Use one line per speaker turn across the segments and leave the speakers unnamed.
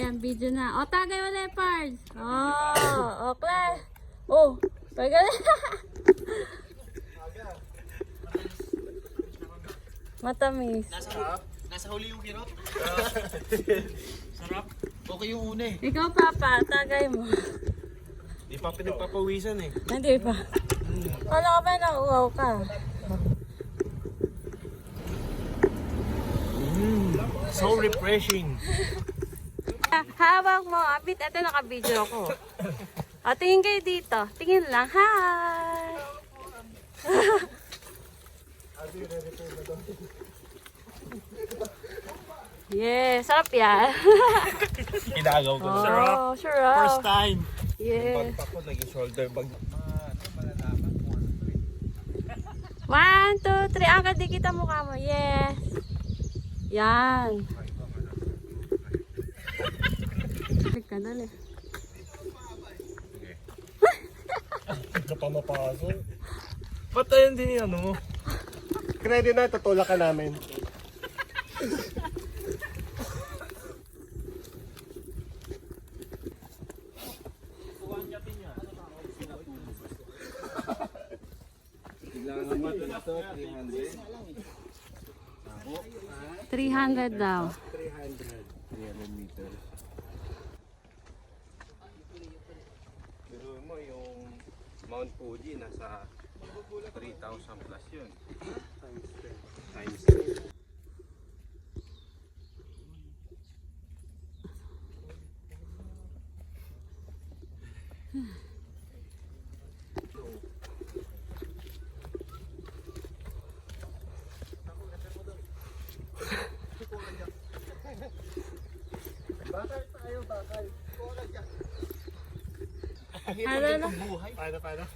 Ayan, video na. O, tagay mo leopards. Oh, okay. Oh, pagka matamis.
Nasa huli yung kirot. Sarap. Okay yung una eh.
Ikaw, Papa, tagay mo.
Di pa pinagpapawisan eh.
Hindi pa. Kala ko ba nauuhaw ka?
So refreshing.
Hawak mo, Abit. Ito naka-video ko. O, tingin kayo dito. Tingin lang. Hi! Yeah, sarap yan.
Inagaw ko.
Oh, sure.
First time.
Yeah.
Bag pa ko, naging shoulder bag.
1, 2, 3. Angkat di kita mukha mo. Yes. Yan. Balik ka, dali.
Hindi ka pa mapasok. Ba't tayo din yung ano mo?
Ready na, tutulak ka namin.
$300 daw.
300 meters. Pero mo yung Mount Fuji nasa 3,000 plus yun. Times 10.
Ano na?
Paano?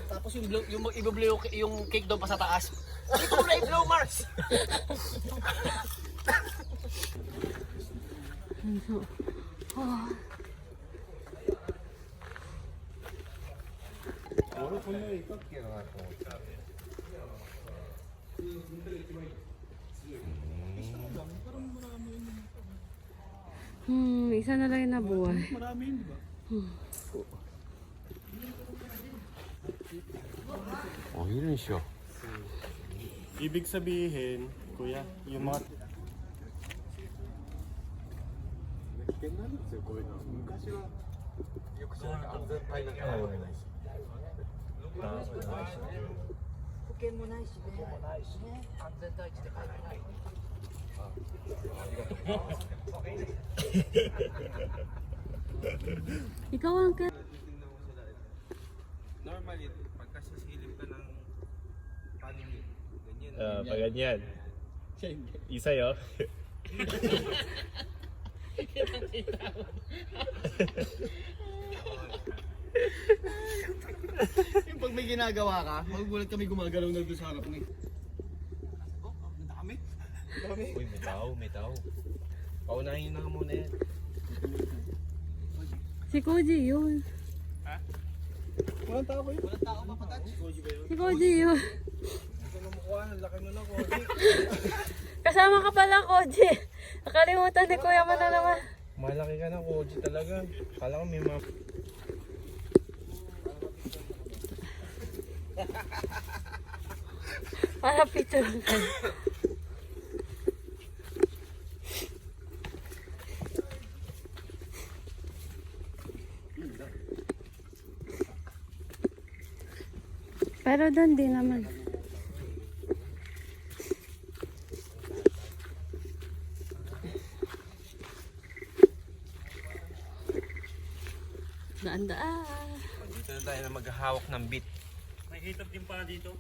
Tapos yung i-blow yung cake doon pa sa taas. Ito na i-blow, Mars!
Isa na lang yung nabuhay.
Marami yun, diba? Oh, yun siya.
Ibig sabihin, kuya, yung mga...
Ikaw ang ka...
Normally, pagka sisilip ka ng panim, ganyan.
pag ganyan. Isa yun.
Yung pag may ginagawa ka, magugulat kami gumagalaw na doon sa harap ni. Oh, ang dami.
Uy, may tao. Paunahin na muna yan.
Si Koji yun.
Walang tao ko yun.
Walang tao pa patouch.
Si Koji yun.
Ito na mukha, ang laki mo na ko.
Kasama ka pala, Koji. Nakalimutan ni Kuya mo na naman.
Malaki ka na, Koji talaga. Kala ko may mga...
Para picture ka. Pero doon din naman. Daan-daan.
Dito na tayo na maghahawak ng bit.
May hitap din pala dito.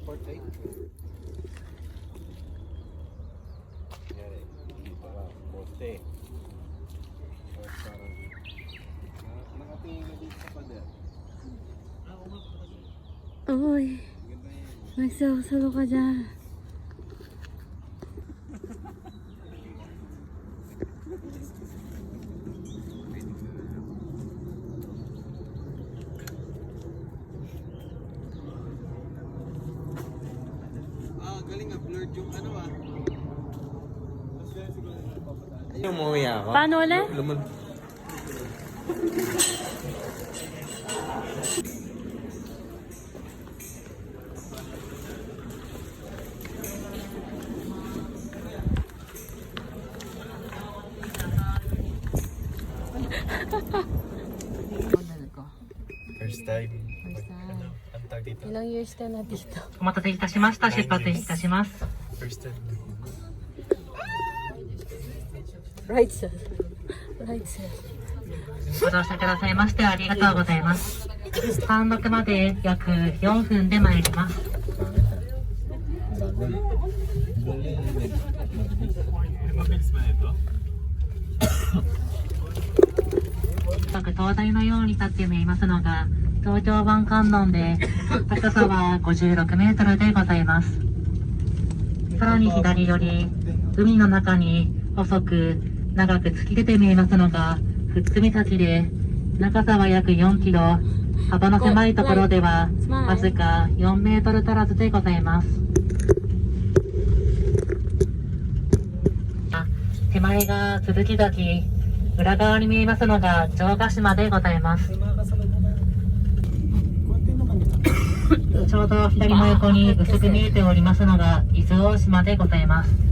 Portrait. Yan eh. Dito ka. Poste. Parang nakatingin ka dito sa pader.
Uy, nagsasalo ka dyan.
Umuwi ako.
Paano ulit?
First time.
First time.
Ano? Ang tag dito?
Ilang years ka na dito?
お待たせいたしました。出発いたします。
First time.
Right sir. Right sir.
ご乗車くださいましてありがとうございます。単独まで約4分で参ります。
Mabilis ba ito?
灯台のように立って見えますのが東京湾観音で高さは56メートルでございます。さらに左より海の中に細く長く突き出て見えますのが富津岬で長さは約4キロ、幅の狭いところではわずか4メートル足らずでございます。手前が鈴木崎、裏側に見えますのが城ヶ島でございます。ちょうど左の横に薄く見えておりますのが伊豆大島でございます。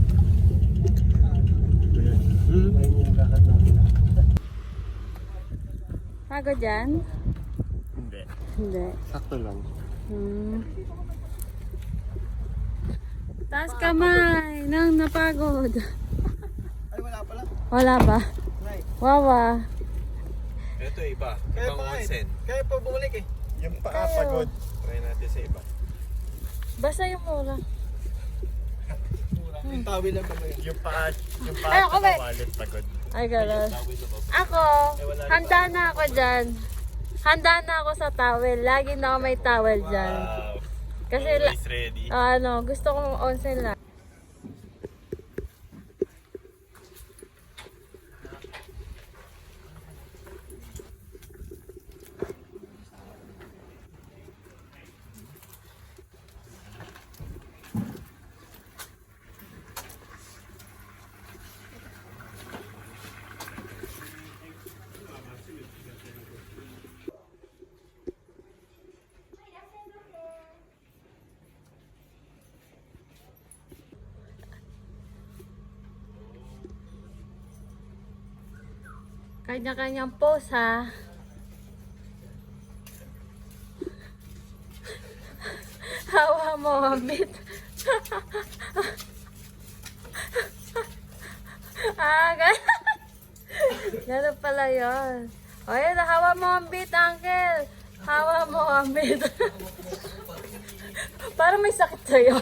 Pagod dyan?
Hindi.
Hindi.
Sakto lang.
Taas kamay nang napagod.
Ay, wala pala.
Wala ba?
Right.
Wawa.
Ito iba.
Kaya
Ibang
pa
onsen.
Kaya pa bumalik eh.
Yung pakapagod. Try natin sa iba.
Basta yung mura.
Yung tawil lang ba yun?
Yung paa
Ay, ako ba?
wallet pagod.
Ay, gano'n. Ako, handa na ako dyan. Handa na ako sa towel. Lagi na ako may towel dyan.
Wow.
Kasi,
Always ready.
gusto kong onsen lang. Kanya-kanyang pose, ha? Hawa mo, Ambit. Ganun. Ganun pala yun. O, yun, hawa mo, Ambit, uncle. Hawa mo, Ambit. Parang may sakit sa'yo.